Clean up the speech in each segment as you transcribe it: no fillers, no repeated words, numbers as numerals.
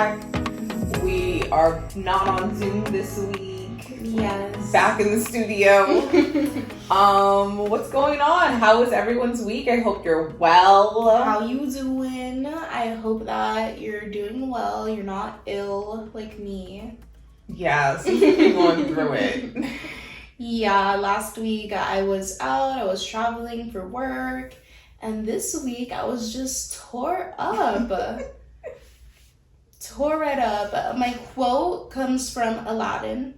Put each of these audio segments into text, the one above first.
back. We are not on Zoom this week. Yes. Back in the studio. What's going on? How was everyone's week? I hope you're well. How you doing? I hope that you're doing well. You're not ill like me. Yes, we've been going through it. Yeah, last week I was out. I was traveling for work. And this week I was just tore up. Tore right up. My quote comes from Aladdin.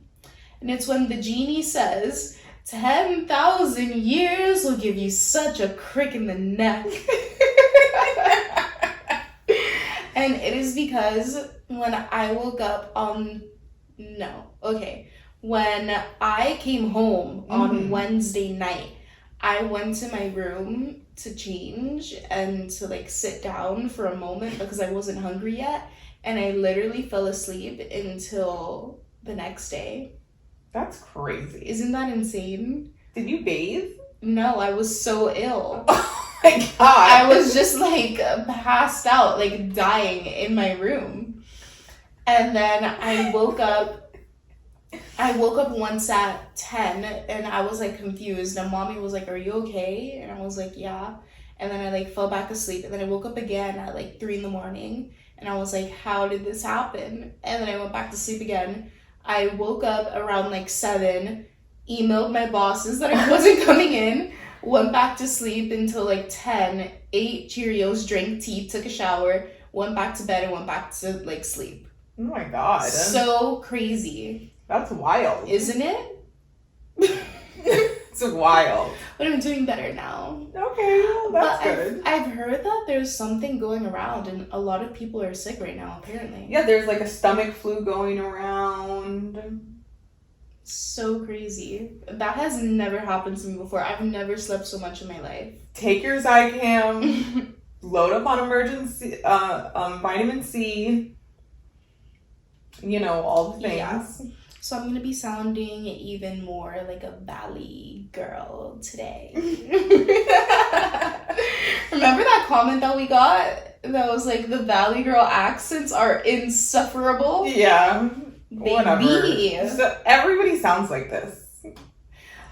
And it's when the genie says, 10,000 years will give you such a crick in the neck. And it is because when I woke up when I came home on Wednesday night, I went to my room to change and to sit down for a moment because I wasn't hungry yet. And I literally fell asleep until the next day. That's crazy. Isn't that insane? Did you bathe? No, I was so ill. Oh my god. I was just passed out, dying in my room. And then I woke up once at 10 and I was confused. And mommy was like, "Are you okay?" And I was like, "Yeah." And then I fell back asleep. And then I woke up again at 3 a.m. And I was like, "How did this happen?" And then I went back to sleep again. I woke up around 7, emailed my bosses that I wasn't coming in, went back to sleep until 10, ate Cheerios, drank tea, took a shower, went back to bed, and went back to sleep. Oh my god. So crazy. That's wild. Isn't it? It's wild. But I'm doing better now. Okay, well, that's good. I've heard that there's something going around and a lot of people are sick right now, apparently. Yeah, there's a stomach flu going around. So crazy. That has never happened to me before. I've never slept so much in my life. Take your Zicam. Load up on emergency vitamin C. All the things. Yeah. So I'm going to be sounding even more like a valley girl today. Remember that comment that we got? That was the valley girl accents are insufferable? Yeah. Baby. Whatever. So everybody sounds like this.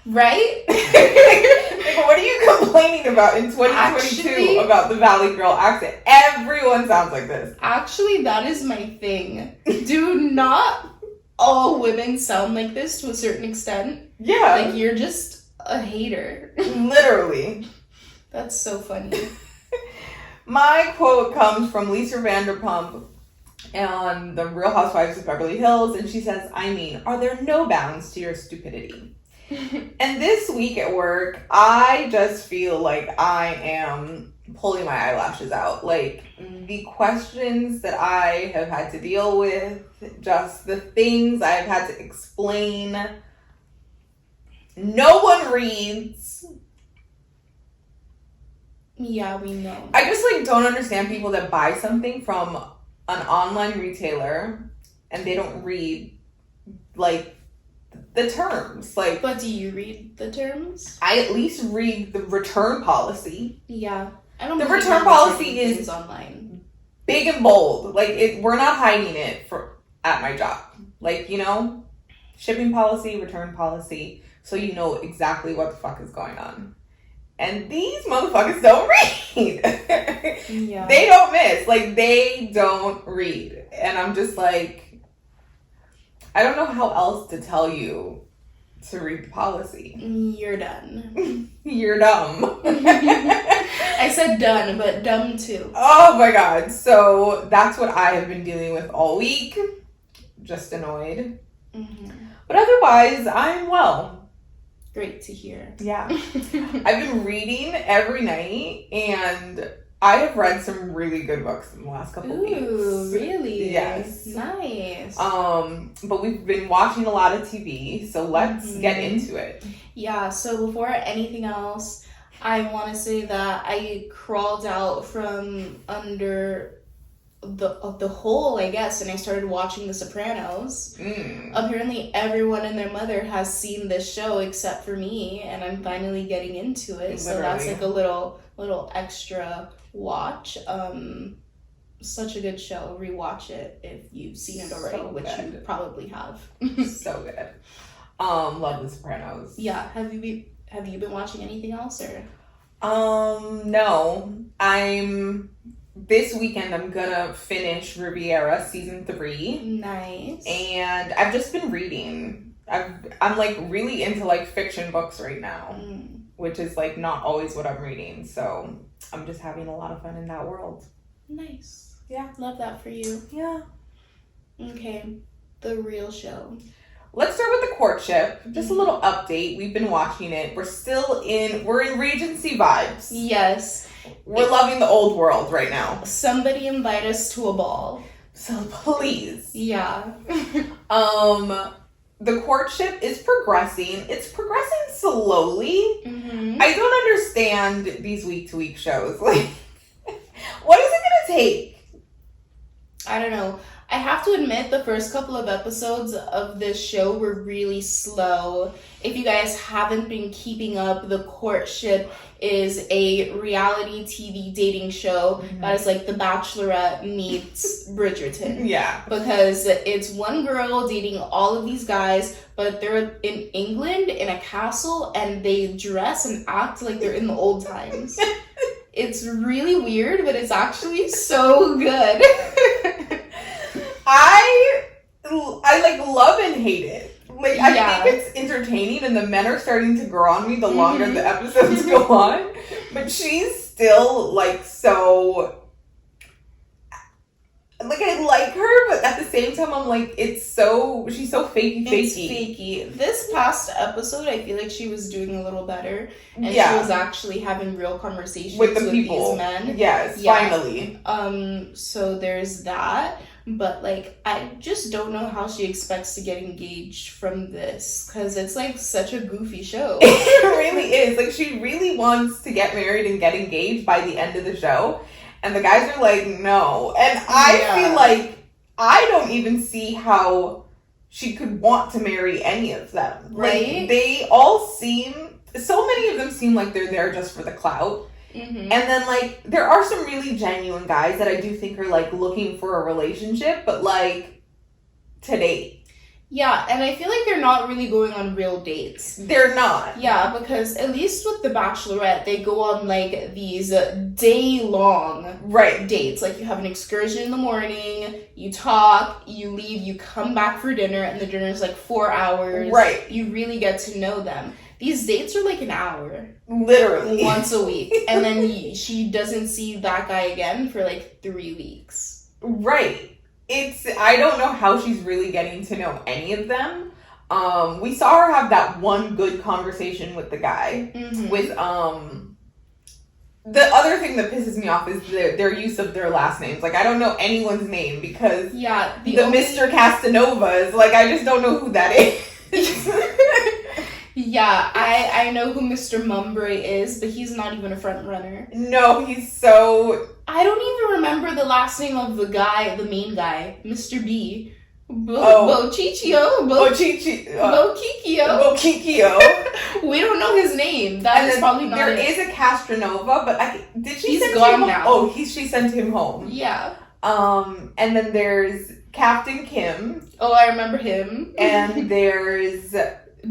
Right? What are you complaining about in 2022 about the valley girl accent? Everyone sounds like this. Actually, that is my thing. Do not all women sound like this to a certain extent? Yeah. You're just a hater. Literally. That's so funny. My quote comes from Lisa Vanderpump on The Real Housewives of Beverly Hills, and she says, are there no bounds to your stupidity? And this week at work, I just feel like I am pulling my eyelashes out. The questions that I have had to deal with, just the things I've had to explain. No one reads. Yeah, we know. I just don't understand people that buy something from an online retailer and they don't read the terms. But do you read the terms? I at least read the return policy. Yeah. I don't. The return policy is online. Big and bold. We're not hiding it at my job. Shipping policy, return policy, so you know exactly what the fuck is going on. And these motherfuckers don't read. Yeah. They don't miss. They don't read. And I'm just I don't know how else to tell you to read the policy. You're done. You're dumb. I said done, but dumb too. Oh my god. So that's what I have been dealing with all week. Just annoyed. Mm-hmm. But otherwise, I'm well. Great to hear. Yeah. I've been reading every night, and I have read some really good books in the last couple weeks. Ooh, really? Yes. Nice. But we've been watching a lot of TV, so let's get into it. Yeah, so before anything else, I want to say that I crawled out from under the hole, I guess, and I started watching The Sopranos. Apparently everyone and their mother has seen this show except for me, and I'm finally getting into it. Literally. So that's a little extra watch. such a good show. Rewatch it if you've seen it already, So which good. you probably have. So good. Love The Sopranos. Yeah. Have you been watching anything else or? No. This weekend I'm gonna finish Riviera season 3. Nice. And I've just been reading. I'm like really into like fiction books right now, which is like not always what I'm reading. So I'm just having a lot of fun in that world. Nice. Yeah. Love that for you. Yeah. Okay. The real show. Let's start with the courtship. Just a little update. We've been watching it. We're in Regency vibes. Yes. We're loving the old world right now. Somebody invite us to a ball. So please. Yeah. The courtship is progressing. It's progressing slowly. Mm-hmm. I don't understand these week-to-week shows. Like, what is it gonna take? I don't know. I have to admit, the first couple of episodes of this show were really slow. If you guys haven't been keeping up, The Courtship is a reality TV dating show that is like The Bachelorette meets Bridgerton. Yeah. Because it's one girl dating all of these guys, but they're in England in a castle and they dress and act like they're in the old times. It's really weird, but it's actually so good. I like love and hate it. Like, I think it's entertaining and the men are starting to grow on me the longer the episodes go on. But she's still like so, like, I like her, but at the same time I'm like, she's so fakey. It's fakey. This past episode, I feel like she was doing a little better. And she was actually having real conversations with people. These men. Yes, finally. So there's that. But, like, I just don't know how she expects to get engaged from this. Because it's, like, such a goofy show. It really is. Like, she really wants to get married and get engaged by the end of the show. And the guys are like, no. And I feel like I don't even see how she could want to marry any of them. Right? Like, they all so many of them seem like they're there just for the clout. Mm-hmm. And then, like, there are some really genuine guys that I do think are, like, looking for a relationship, but, like, to date. Yeah, and I feel like they're not really going on real dates. They're not. Yeah, because at least with The Bachelorette, they go on, like, these day-long dates. Like, you have an excursion in the morning, you talk, you leave, you come back for dinner, and the dinner's, like, 4 hours. Right. You really get to know them. These dates are, like, an hour. Literally. Once a week. And then she doesn't see that guy again for, like, 3 weeks. Right. I don't know how she's really getting to know any of them. We saw her have that one good conversation with the guy. Mm-hmm. With, the other thing that pisses me off is their use of their last names. Like, I don't know anyone's name because the Mr. Castanovas, like, I just don't know who that is. Yeah, I know who Mr. Mumbrae is, but he's not even a front runner. No, he's so... I don't even remember the last name of the main guy, Mr. B. Bociccio? Bokikio. We don't know his name. That is probably not There is a Castronova, but did she send gone him home? now. Oh, she sent him home. Yeah. And then there's Captain Kim. Oh, I remember him. And there's...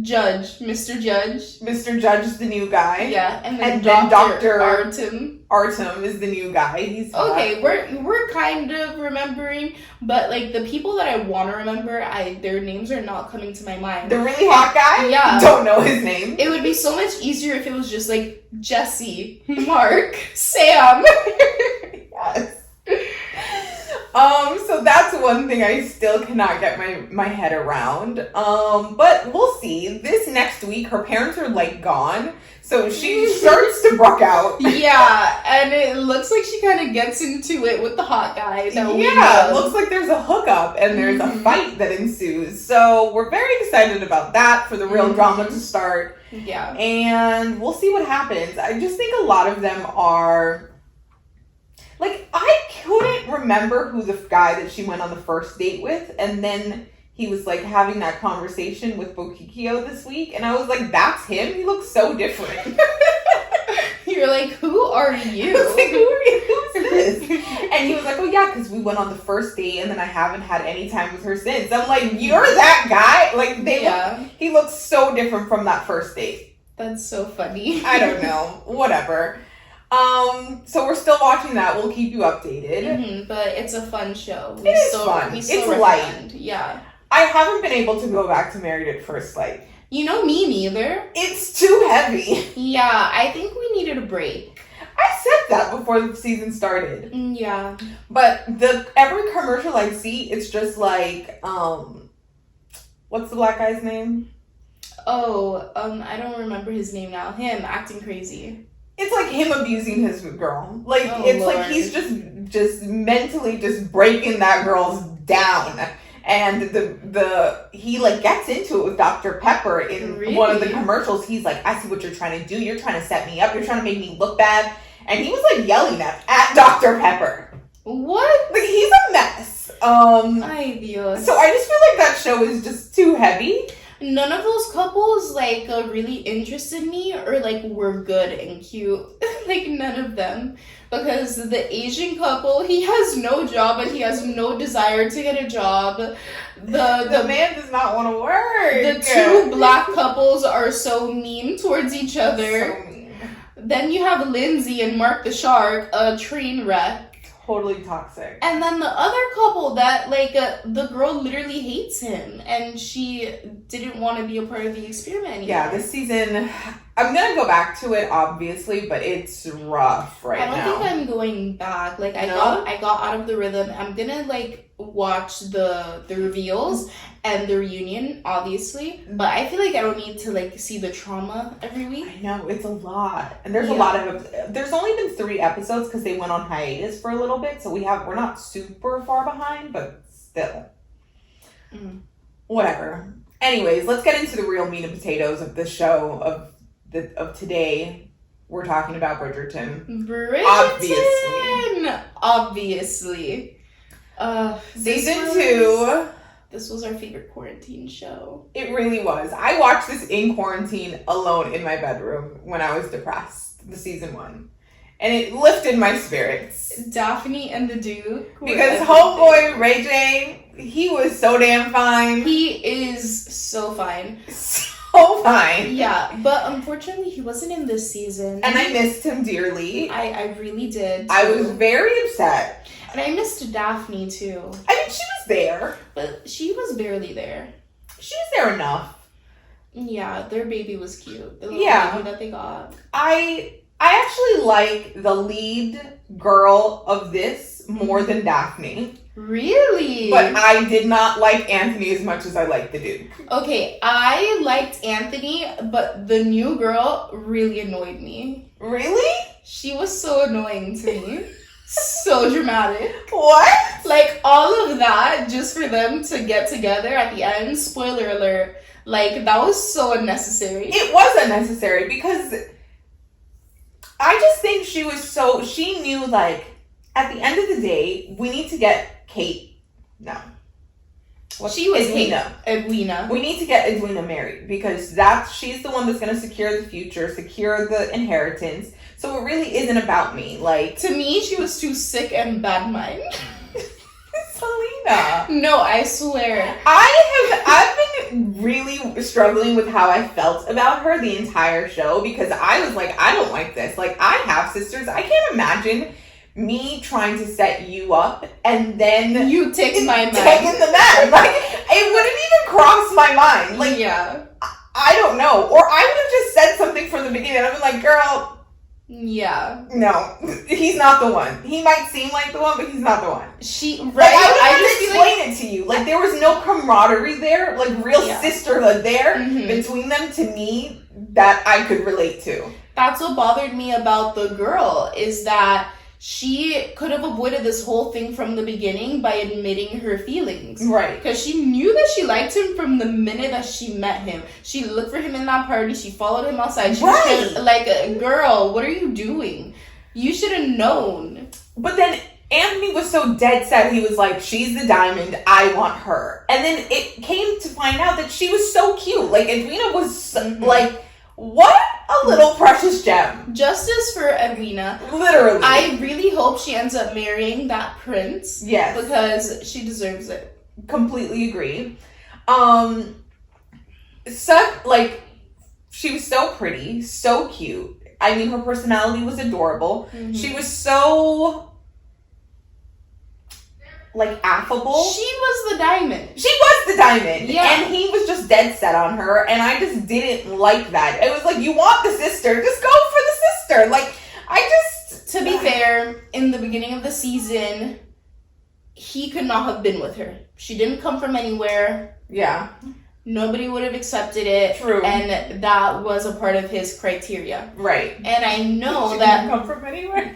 Judge, Mr. Judge. Mr. Judge is the new guy. Yeah, and then Dr. Artem. Artem is the new guy. He's hot. Okay, we're kind of remembering, but like the people that I want to remember, their names are not coming to my mind. The really hot guy? Yeah. Don't know his name. It would be so much easier if it was just like Jesse, Mark, Sam. Yes. So that's one thing I still cannot get my head around. But we'll see. This next week, her parents are like gone, so she starts to brook out. Yeah, and it looks like she kind of gets into it with the hot guy. It looks like there's a hookup and there's a fight that ensues. So we're very excited about that for the real drama to start. Yeah, and we'll see what happens. I just think a lot of them are. Like, I couldn't remember who the guy that she went on the first date with, and then he was, like, having that conversation with Bokikio this week, and I was like, that's him? He looks so different. You're like, who are you? I was like, who are you? Who's this? And he was like, oh yeah, because we went on the first date and then I haven't had any time with her since. I'm like, you're that guy? Like, he looks so different from that first date. That's so funny. I don't know. Whatever. So we're still watching that. We'll keep you updated. But it's a fun show. It is fun. It's light. Yeah. I haven't been able to go back to Married at First Sight. You know, me neither. It's too heavy. Yeah, I think we needed a break. I said that before the season started. Yeah. But every commercial I see, it's just like, what's the black guy's name? Oh, I don't remember his name now. Him acting crazy. It's like him abusing his girl. Like, Lord. like he's just mentally just breaking that girl's down. And he like gets into it with Dr. Pepper in one of the commercials. He's like, I see what you're trying to do. You're trying to set me up. You're trying to make me look bad. And he was like yelling at Dr. Pepper. What? Like, he's a mess. Ay, Dios. So I just feel like that show is just too heavy. None of those couples like really interested me or like were good and cute. Like none of them. Because the Asian couple, he has no job and he has no desire to get a job. The man does not want to work. The two black couples are so mean towards each other. So mean. Then you have Lindsay and Mark the Shark, a train wreck. Totally toxic. And then the other couple that, like, the girl literally hates him and she didn't want to be a part of the experiment anymore. Yeah, this season, I'm going to go back to it, obviously, but it's rough now. I don't think I'm going back. Like, I got out of the rhythm. I'm going to, like, watch the reveals and the reunion, obviously. But I feel like I don't need to, like, see the trauma every week. I know, it's a lot. And there's a lot of... There's only been 3 episodes because they went on hiatus for a little bit. So we're not super far behind, but still. Whatever. Anyways, let's get into the real meat and potatoes of the show of today. We're talking about Bridgerton. Obviously. Season 2. This was our favorite quarantine show. It really was. I watched this in quarantine alone in my bedroom when I was depressed, the season 1. And it lifted my spirits. Daphne and the Duke. Because homeboy Ray J, he was so damn fine. He is so fine. So fine. Yeah, but unfortunately he wasn't in this season. And I missed him dearly. I really did. I was very upset. And I missed Daphne too. I mean, she was there. But she was barely there. She was there enough. Yeah, their baby was cute. The little baby that they got. I actually like the lead girl of this more than Daphne. Really? But I did not like Anthony as much as I liked the Duke. Okay, I liked Anthony, but the new girl really annoyed me. Really? She was so annoying to me. So dramatic. What? Like, all of that just for them to get together at the end. Spoiler alert. Like, that was so unnecessary. It was unnecessary because I just think she knew, like, at the end of the day, we need to get Kate. No. She was Edwina. We need to get Edwina married because she's the one that's going to secure the future, secure the inheritance. So it really isn't about me. Like, to me, she was too sick and bad mind. Selena. No, I swear. I've been really struggling with how I felt about her the entire show because I was like, I don't like this. Like, I have sisters. I can't imagine me trying to set you up and then you take my man. Taking the man. Like, it wouldn't even cross my mind. Like, yeah. I don't know. Or I would have just said something from the beginning. I'd been like, girl. Yeah. No, he's not the one. He might seem like the one, but he's not the one. Right. I would explain it to you. Like, there was no camaraderie there, like real sisterhood there between them to me that I could relate to. That's what bothered me about the girl is that she could have avoided this whole thing from the beginning by admitting her feelings. Right. Because she knew that she liked him from the minute that she met him. She looked for him in that party. She followed him outside. She was like, girl, what are you doing? You should have known. But then Anthony was so dead set. He was like, she's the diamond. I want her. And then it came to find out that she was so cute. Like, Edwina was like What a little precious gem. Justice for Edwina. Literally. I really hope she ends up marrying that prince. Yes. Because she deserves it. Completely agree. She was so pretty, so cute. I mean, her personality was adorable. Mm-hmm. She was so, affable. She was the diamond. Yeah. And he was just dead set on her, and I just didn't like that. It was like, you want the sister, just go for the sister. To be fair, in the beginning of the season, he could not have been with her. She didn't come from anywhere. Yeah. Nobody would have accepted it. True. And that was a part of his criteria. Right. And I know she that... didn't come from anywhere.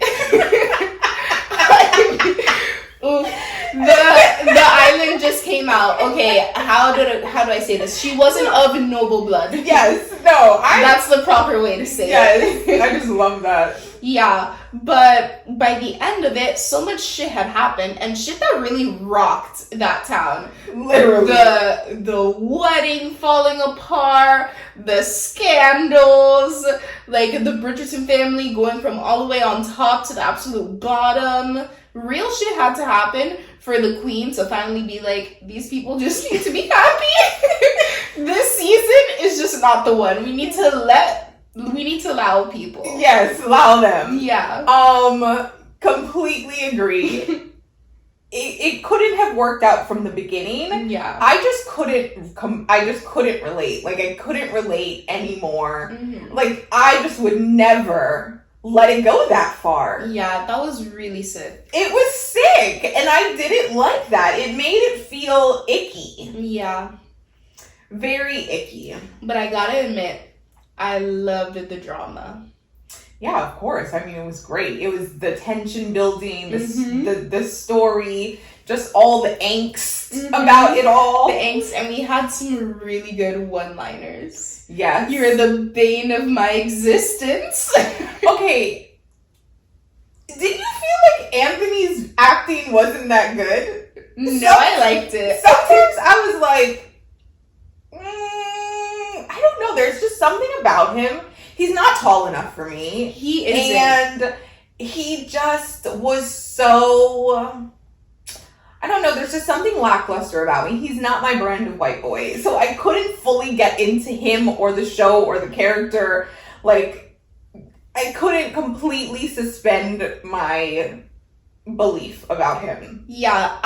The island just came out. Okay, how do I say this? She wasn't of noble blood. Yes. No. That's the proper way to say it. Yes. I just love that. Yeah, but by the end of it, so much shit had happened, and shit that really rocked that town. Literally. The wedding falling apart, the scandals, the Bridgerton family going from all the way on top to the absolute bottom. Real shit had to happen for the queen to finally be like, these people just need to be happy. This season is just not the one. We need to allow people. Yes, allow them. Yeah. Completely agree. It couldn't have worked out from the beginning. Yeah. I just couldn't relate. I couldn't relate anymore. Mm-hmm. I just would never let it go that far. Yeah, that was really sick. It was sick, and I didn't like that. It made it feel icky. Yeah. Very icky. But I gotta admit, I loved the drama. Yeah, of course. I mean, it was great. It was the tension building, the story, just all the angst about it all. The angst, and we had some really good one-liners. Yes. You're the bane of my existence. Okay. Did you feel like Anthony's acting wasn't that good? No, I liked it. Sometimes I was like, I don't know. There's just something about him. He's not tall enough for me. He isn't. And he just was so... I don't know. There's just something lackluster about me. He's not my brand of white boy. So I couldn't fully get into him or the show or the character. I couldn't completely suspend my belief about him. Yeah,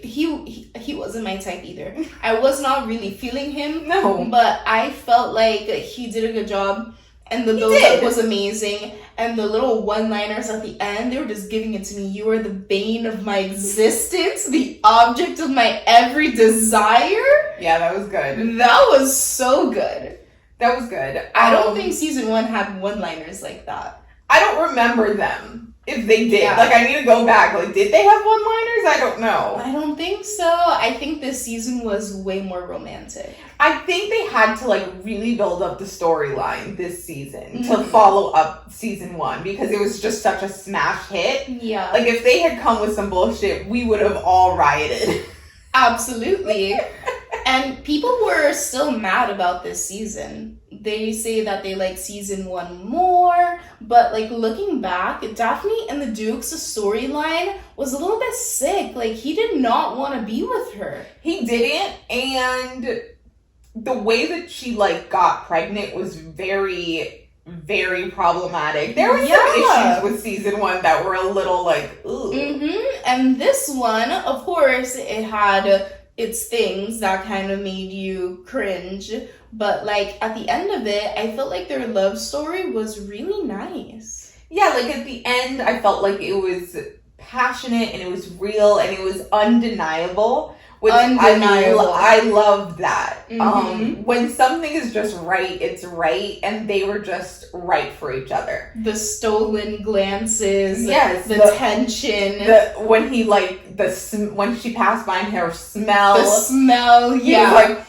he wasn't my type either. I was not really feeling him. No. But I felt like he did a good job. And the build-up was amazing. And the little one-liners at the end, they were just giving it to me. You are the bane of my existence. The object of my every desire. Yeah, that was good. That was so good. That was good. I don't think season 1 had one-liners like that. I don't remember them. If they did. Yeah. I need to go back. Did they have one-liners? I don't know. I don't think so. I think this season was way more romantic. I think they had to, really build up the storyline this season to follow up season 1 because it was just such a smash hit. Yeah. If they had come with some bullshit, we would have all rioted. Absolutely. And people were still mad about this season. They say that they like season 1 more, but looking back, Daphne and the Duke's storyline was a little bit sick. He did not want to be with her. He didn't, and the way that she got pregnant was very, very problematic. There were some issues with season 1 that were a little ooh. And this one, of course, it had its things that kind of made you cringe, but at the end of it, I felt like their love story was really nice. Yeah, at the end, I felt like it was passionate and it was real and it was undeniable. I love that. When something is just right, it's right, and they were just right for each other. The stolen glances, yes, the tension, when he when she passed by and her smell, the smell, yeah.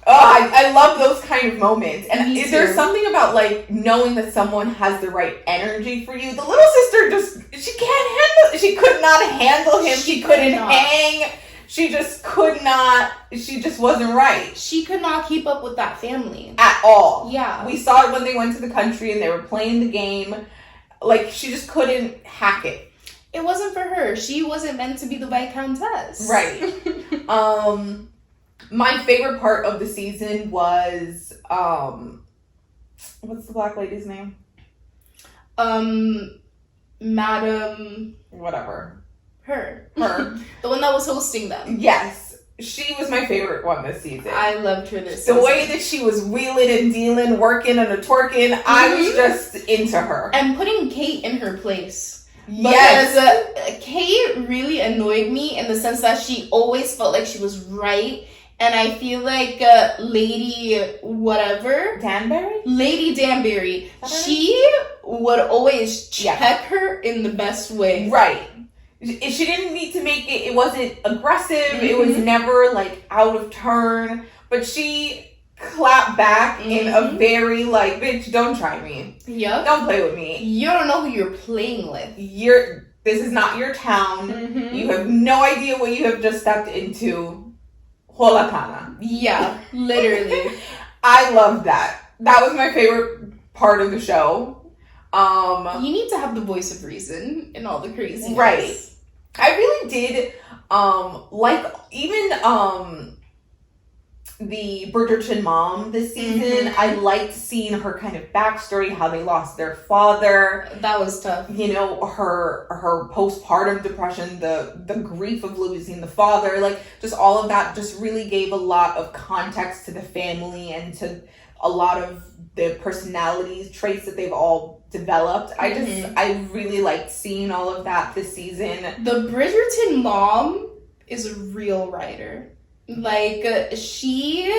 I love those kind of moments. And there's something about knowing that someone has the right energy for you. The little sister she could not handle him. She couldn't hang. she just wasn't right. She could not keep up with that family. At all. Yeah. We saw it when they went to the country and they were playing the game. Like, she just couldn't hack it. It wasn't for her. She wasn't meant to be the Viscountess. Right. My favorite part of the season was, what's the black lady's name? Madam... Whatever. Her. The one that was hosting them. Yes. She was my favorite one this season. I loved her this season. The season. way that she was wheeling and dealing, working and twerking, I was just into her. And putting Kate in her place. Yes. Because Kate really annoyed me in the sense that she always felt like she was right. And I feel like Lady Danbury, she would always check her in the best way. Right. She didn't need to make it, it wasn't aggressive, it was never like out of turn, but she clapped back in a very like, bitch, don't try me. Yep. Don't play with me. You don't know who you're playing with. This is not your town. You have no idea what you have just stepped into. Holakana. Yeah, literally. I loved that. That was my favorite part of the show. You need to have the voice of reason in all the craziness. Right. I really did like even the Bridgerton mom this season. I liked seeing her kind of backstory, how they lost their father. That was tough. You know, her postpartum depression, the grief of losing the father, like just all of that just really gave a lot of context to the family and to a lot of the personality traits that they've all developed. I really liked seeing all of that this season. The Bridgerton mom is a real writer. Like, she's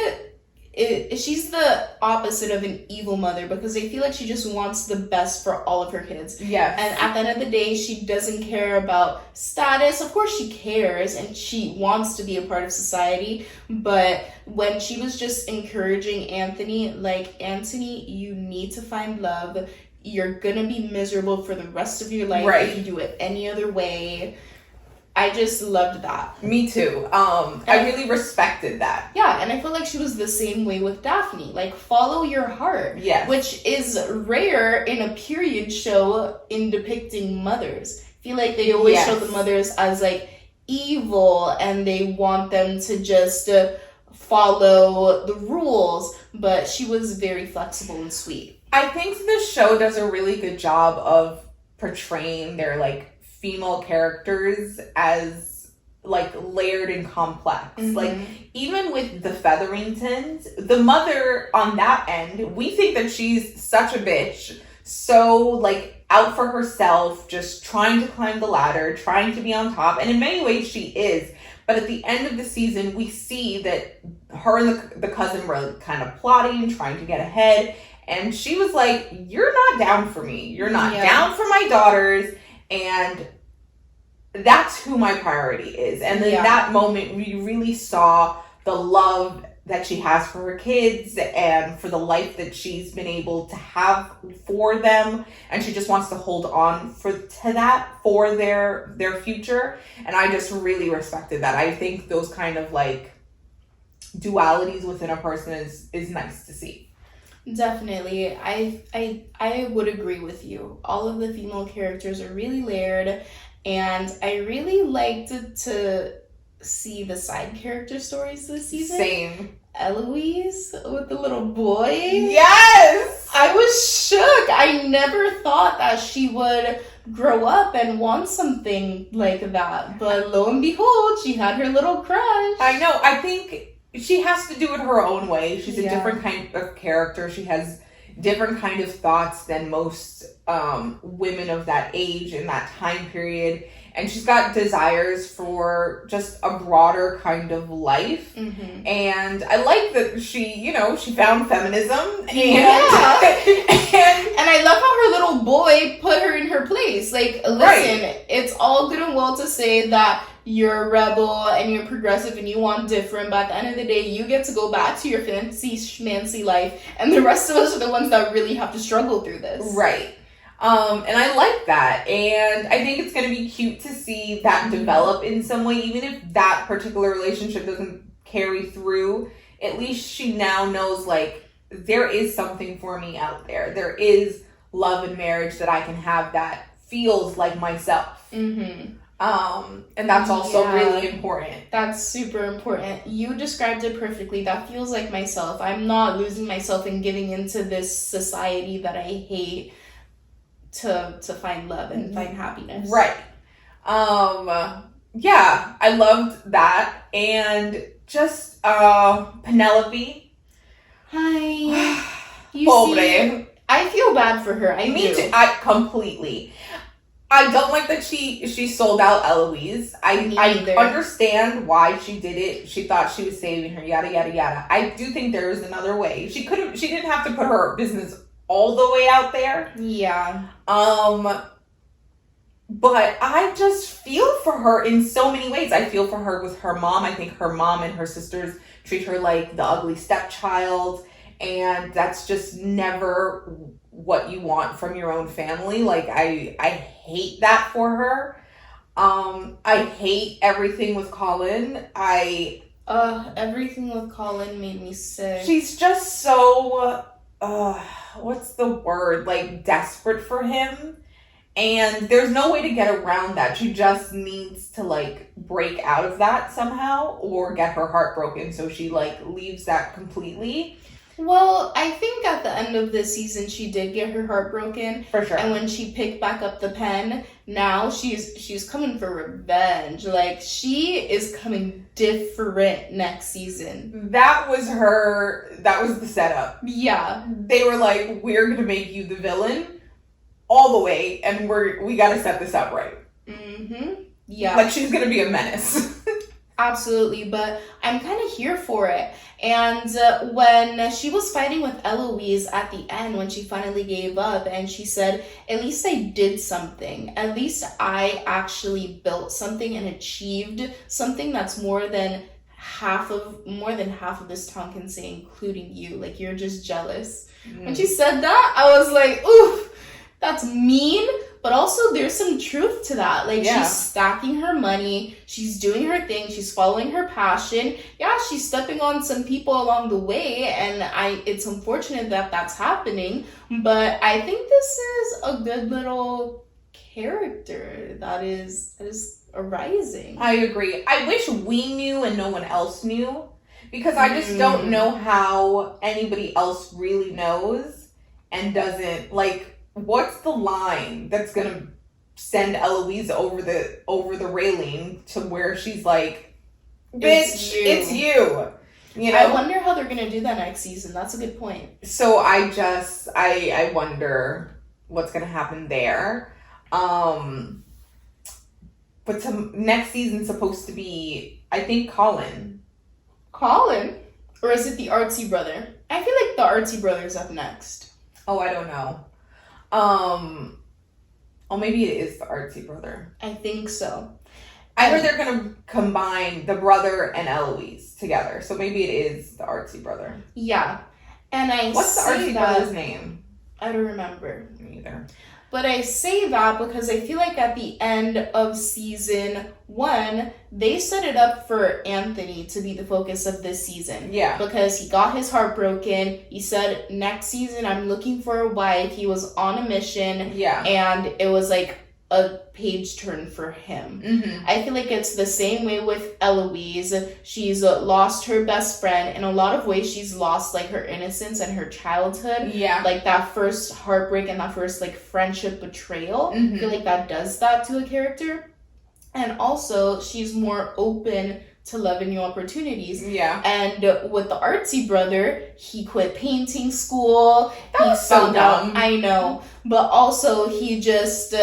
the opposite of an evil mother because I feel like she just wants the best for all of her kids. Yes. And at the end of the day, she doesn't care about status. Of course she cares and she wants to be a part of society. But when she was just encouraging Anthony, like, Anthony, you need to find love. You're gonna be miserable for the rest of your life if you do it any other way. I just loved that. Me too. I really respected that. Yeah, and I feel like she was the same way with Daphne. Like, follow your heart. Yes. Which is rare in a period show in depicting mothers. I feel like they always show the mothers as, like, evil and they want them to just follow the rules. But she was very flexible and sweet. I think the show does a really good job of portraying their, like, female characters as like layered and complex. Like even with the Featheringtons, the mother on that end, we think that she's such a bitch, so like out for herself, just trying to climb the ladder, trying to be on top, and in many ways she is. But at the end of the season, we see that her and the cousin were kind of plotting, trying to get ahead, and she was like, you're not down for me, you're not down for my daughters. And that's who my priority is. And in that moment, we really saw the love that she has for her kids and for the life that she's been able to have for them. And she just wants to hold on to that for their future. And I just really respected that. I think those kind of like dualities within a person is nice to see. Definitely. I would agree with you. All of the female characters are really layered, and I really liked to see the side character stories this season. Same. Eloise with the little boy. Yes! I was shook. I never thought that she would grow up and want something like that. But lo and behold, she had her little crush. I know. I think she has to do it her own way. She's a different kind of character. She has different kind of thoughts than most women of that age in that time period. And she's got desires for just a broader kind of life. And I like that she found feminism. And, and I love how her little boy put her in her place. Like, listen, it's all good and well to say that you're a rebel and you're progressive and you want different, but at the end of the day, you get to go back to your fancy schmancy life, and the rest of us are the ones that really have to struggle through this. Right. And I like that. And I think it's going to be cute to see that develop in some way, even if that particular relationship doesn't carry through. At least she now knows, like, there is something for me out there. There is love and marriage that I can have that feels like myself. Mm-hmm. And that's also really important. That's super important. You described it perfectly. That feels like myself. I'm not losing myself and giving into this society that I hate to find love and find happiness. Right. Yeah, I loved that. And just Penelope. Hi. Pobre. See, I feel bad for her. Me too. I completely. I don't like that she sold out Eloise. I understand why she did it. She thought she was saving her, yada yada yada. I do think there was another way. She didn't have to put her business all the way out there. Yeah. But I just feel for her in so many ways. I feel for her with her mom. I think her mom and her sisters treat her like the ugly stepchild, and that's just never what you want from your own family. Like, I hate that for her. I hate everything with Colin. Everything with Colin made me sick. She's just so, what's the word? Like, desperate for him. And there's no way to get around that. She just needs to, like, break out of that somehow or get her heart broken. So she, like, leaves that completely. Well, I think at the end of this season, she did get her heart broken. For sure. And when she picked back up the pen, now she's coming for revenge. Like, she is coming different next season. That was the setup. Yeah. They were like, we're going to make you the villain all the way, and we got to set this up right. Mm-hmm. Yeah. Like, she's going to be a menace. Absolutely, but I'm kind of here for it. And when she was fighting with Eloise at the end, when she finally gave up, and she said, at least I did something. At least I actually built something and achieved something that's more than half of this town can say, including you. Like, you're just jealous. When she said that, I was like, oof, that's mean. But also, there's some truth to that. Like, she's stacking her money. She's doing her thing. She's following her passion. Yeah, she's stepping on some people along the way. And it's unfortunate that that's happening. But I think this is a good little character that is arising. I agree. I wish we knew and no one else knew. Because I just don't know how anybody else really knows and doesn't, like... What's the line that's gonna send Eloise over the railing to where she's like, bitch, it's you. You know? I wonder how they're gonna do that next season. That's a good point. So I wonder what's gonna happen there. But next season's supposed to be, I think, Colin. Colin? Or is it the artsy brother? I feel like the artsy brother's up next. Oh, I don't know. Oh, maybe it is the artsy brother. I think so. I heard they're gonna combine the brother and Eloise together, so maybe it is the artsy brother. Yeah, and what's the artsy brother's name? I don't remember. Me either. But I say that because I feel like at the end of season 1, they set it up for Anthony to be the focus of this season. Yeah. Because he got his heart broken. He said, next season, I'm looking for a wife. He was on a mission. Yeah. And it was like a page turn for him. Mm-hmm. I feel like it's the same way with Eloise. She's lost her best friend. In a lot of ways, she's lost like her innocence and her childhood. Yeah. Like that first heartbreak and that first like friendship betrayal. Mm-hmm. I feel like that does that to a character. And also, she's more open to love and new opportunities. Yeah. And with the artsy brother, he quit painting school. That was so dumb. I know. But also, he just...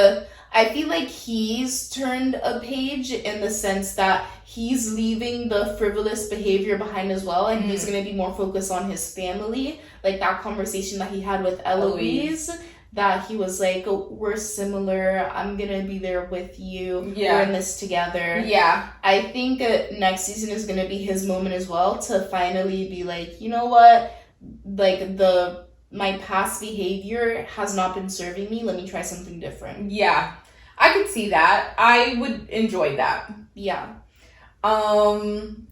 I feel like he's turned a page in the sense that he's leaving the frivolous behavior behind as well, and he's going to be more focused on his family. Like that conversation that he had with Eloise, that he was like, oh, we're similar, I'm going to be there with you, we're in this together. Yeah. I think next season is going to be his moment as well to finally be like, you know what, like the my past behavior has not been serving me. Let me try something different. Yeah. I could see that. I would enjoy that. Yeah.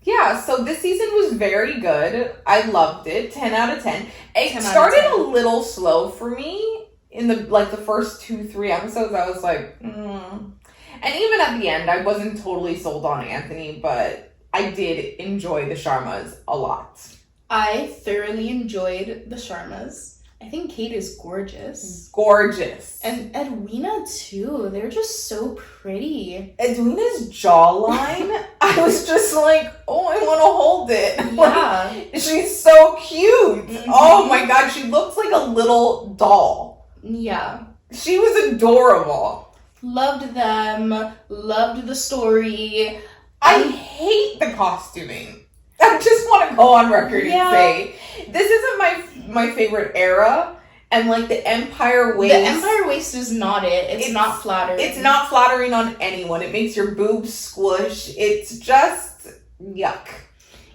Yeah, so this season was very good. I loved it. 10 out of 10. It 10 out of started 10. a little slow for me in the first 2-3 episodes. I was like, And even at the end, I wasn't totally sold on Anthony, but I did enjoy the Sharmas a lot. I thoroughly enjoyed the Sharmas. I think Kate is gorgeous. Gorgeous. And Edwina, too. They're just so pretty. Edwina's jawline, I was just like, oh, I want to hold it. Yeah. Like, she's so cute. Mm-hmm. Oh my god, she looks like a little doll. Yeah. She was adorable. Loved them. Loved the story. I hate the costuming. I just want to go on record and say, this isn't my favorite era, and like the Empire waist. The Empire waist is not it. It's not flattering. It's not flattering on anyone. It makes your boobs squish. It's just yuck.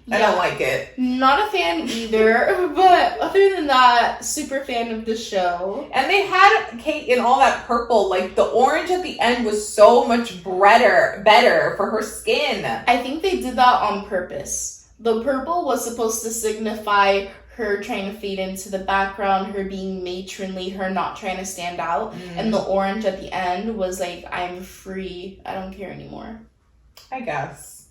Yeah. I don't like it. Not a fan either, but other than that, super fan of the show. And they had Kate in all that purple. Like, the orange at the end was so much better for her skin. I think they did that on purpose. The purple was supposed to signify her trying to fade into the background, her being matronly, her not trying to stand out. And the orange at the end was like, I'm free. I don't care anymore. I guess.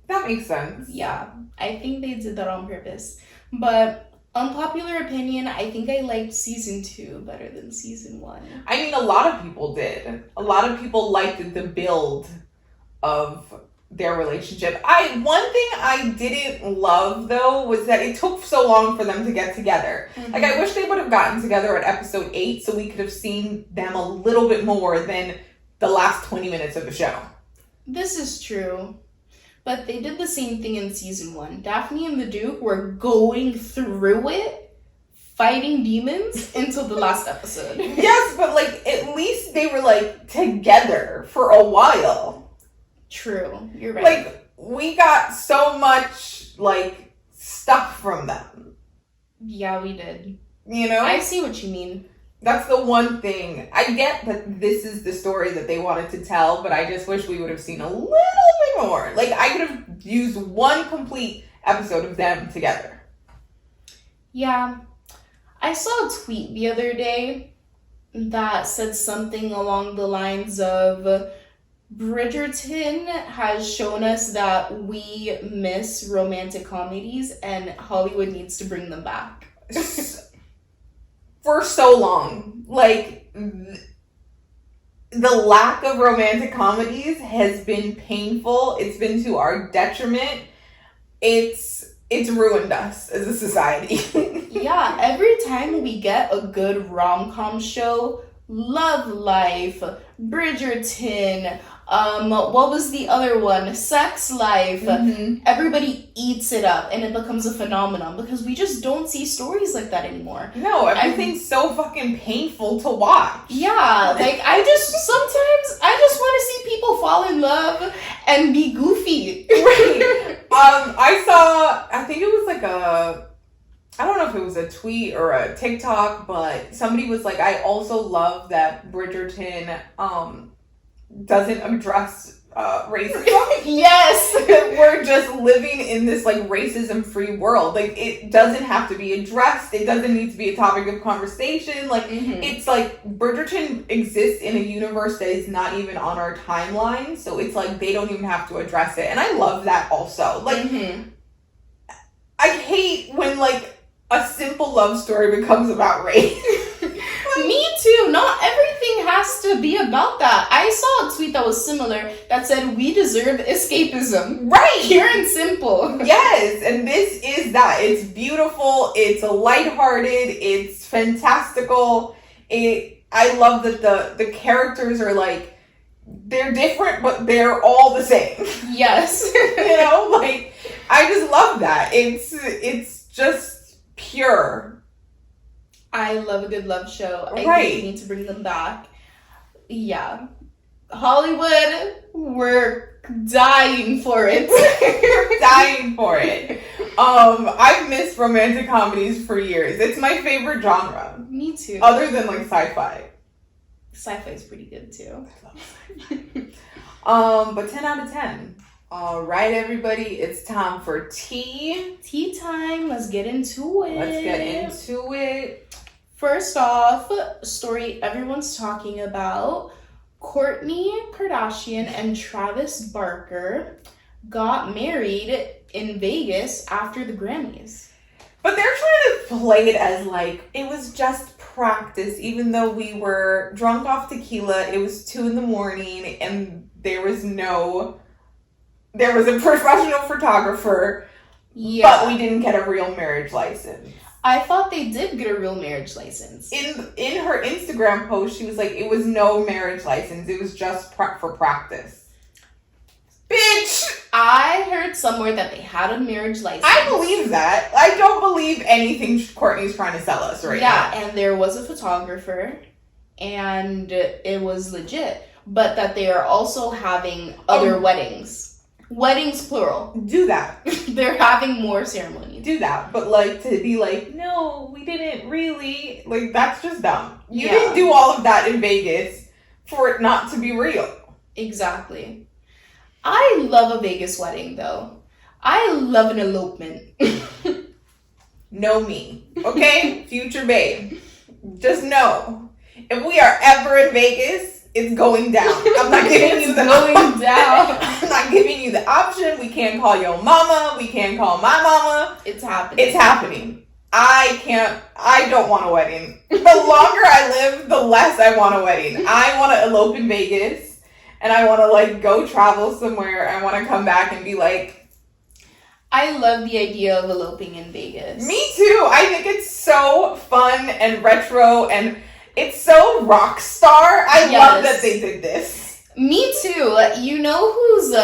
That makes sense. Yeah, I think they did that on purpose. But unpopular opinion, I think I liked season 2 better than season 1. I mean, a lot of people did. A lot of people liked the build of their relationship. One thing I didn't love, though, was that it took so long for them to get together. Mm-hmm. Like, I wish they would have gotten together at episode 8 so we could have seen them a little bit more than the last 20 minutes of the show. This is true. But they did the same thing in season 1. Daphne and the Duke were going through it, fighting demons until the last episode. Yes, but, like, at least they were, like, together for a while. True. You're right. Like, we got so much, like, stuff from them. Yeah, we did. You know? I see what you mean. That's the one thing. I get that this is the story that they wanted to tell, but I just wish we would have seen a little bit more. Like, I could have used one complete episode of them together. Yeah. I saw a tweet the other day that said something along the lines of, Bridgerton has shown us that we miss romantic comedies and Hollywood needs to bring them back. For so long. Like, the lack of romantic comedies has been painful. It's been to our detriment. It's ruined us as a society. Yeah, every time we get a good rom-com show, Love Life, Bridgerton, what was the other one? Sex Life. Mm-hmm. Everybody eats it up and it becomes a phenomenon because we just don't see stories like that anymore. No, everything's so fucking painful to watch. Yeah, like sometimes I just want to see people fall in love and be goofy. Right. I think it was like I don't know if it was a tweet or a TikTok, but somebody was like, I also love that Bridgerton doesn't address racism. Yes! We're just living in this like racism-free world. Like, it doesn't have to be addressed. It doesn't need to be a topic of conversation. Like, It's like Bridgerton exists in a universe that is not even on our timeline. So it's like they don't even have to address it. And I love that also. Like, I hate when like a simple love story becomes about race. Me too. Not everything has to be about that. I saw a tweet that was similar that said, we deserve escapism. Right. Pure and simple. Yes. And this is that. It's beautiful. It's lighthearted. It's fantastical. I love that the characters are like, they're different, but they're all the same. Yes. You know, like, I just love that. It's just pure. I love a good love show. I Right. think we need to bring them back. Yeah. Hollywood, we're dying for it. We're dying for it. I've missed romantic comedies for years. It's my favorite genre. Me too. Other than like sci-fi. Sci-fi is pretty good too. I love sci-fi. But 10 out of 10. All right, everybody, it's time for tea. Tea time. Let's get into it. Let's get into it. First off, story everyone's talking about. Kourtney Kardashian and Travis Barker got married in Vegas after the Grammys. But they're trying to play it as like it was just practice, even though we were drunk off tequila. It was 2 a.m. and there was a professional photographer, but we didn't get a real marriage license. I thought they did get a real marriage license. In her Instagram post, she was like, it was no marriage license. It was just for practice. Bitch! I heard somewhere that they had a marriage license. I believe that. I don't believe anything Kourtney's trying to sell us right now. Yeah, and there was a photographer, and it was legit. But that they are also having other weddings. Weddings, plural. Do that. They're having more ceremonies. Do that. But, like, to be like, no, we didn't really. Like, that's just dumb. You didn't do all of that in Vegas for it not to be real. Exactly. I love a Vegas wedding, though. I love an elopement. Know me. Okay? Future babe. Just know. If we are ever in Vegas, it's going down. I'm not giving you the going down. I'm not giving you the option. We can't call your mama. We can't call my mama. It's happening. It's happening. I don't want a wedding. The longer I live, the less I want a wedding. I want to elope in Vegas, and I want to like go travel somewhere. I want to come back and be like, I love the idea of eloping in Vegas. Me too. I think it's so fun and retro and it's so rock star. I love that they did this. Me too. You know whose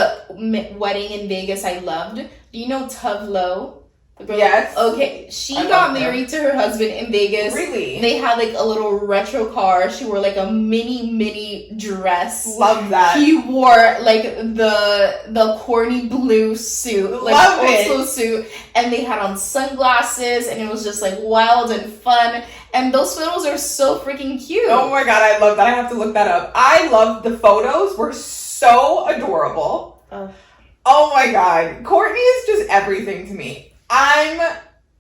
wedding in Vegas I loved? Do you know Tove Lo? Yes. Okay, she got married to her husband in Vegas. Really? They had like a little retro car. She wore like a mini dress. Love that. He wore like the corny blue suit, like Love Oslo suit, and they had on sunglasses, and it was just like wild and fun. And those photos are so freaking cute. Oh my god, I love that. I have to look that up. I love the photos. Were so adorable. Oh my god, Kourtney is just everything to me. I'm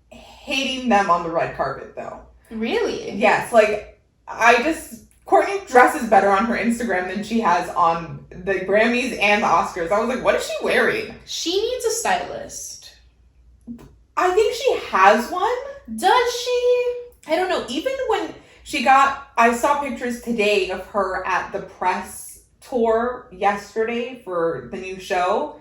hating them on the red carpet, though. Really? Yes, like, Kourtney dresses better on her Instagram than she has on the Grammys and the Oscars. I was like, what is she wearing? She needs a stylist. I think she has one. Does she? I don't know. Even when I saw pictures today of her at the press tour yesterday for the new show.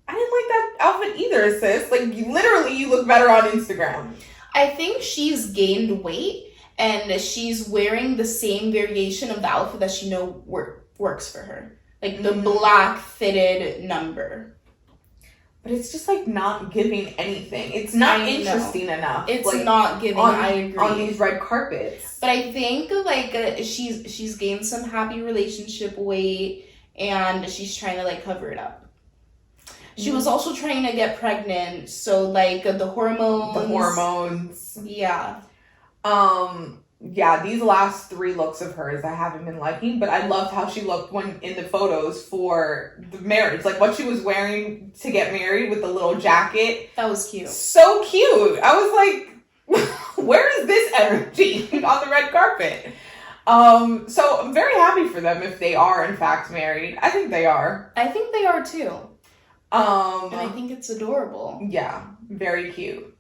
I didn't like that outfit either, sis. Like, literally, you look better on Instagram. I think she's gained weight, and she's wearing the same variation of the outfit that she works for her. Like, the black fitted number. But it's just, like, not giving anything. It's not interesting enough. It's like, not giving, I agree. On these red carpets. But I think, like, she's gained some happy relationship weight, and she's trying to, like, cover it up. She was also trying to get pregnant, so like the hormones. Yeah. Yeah, these last 3 looks of hers I haven't been liking, but I loved how she looked when in the photos for the marriage. Like what she was wearing to get married with the little jacket. That was cute. So cute. I was like, where is this energy on the red carpet? So I'm very happy for them if they are in fact married. I think they are. I think they are too. And I think it's adorable. Yeah, very cute.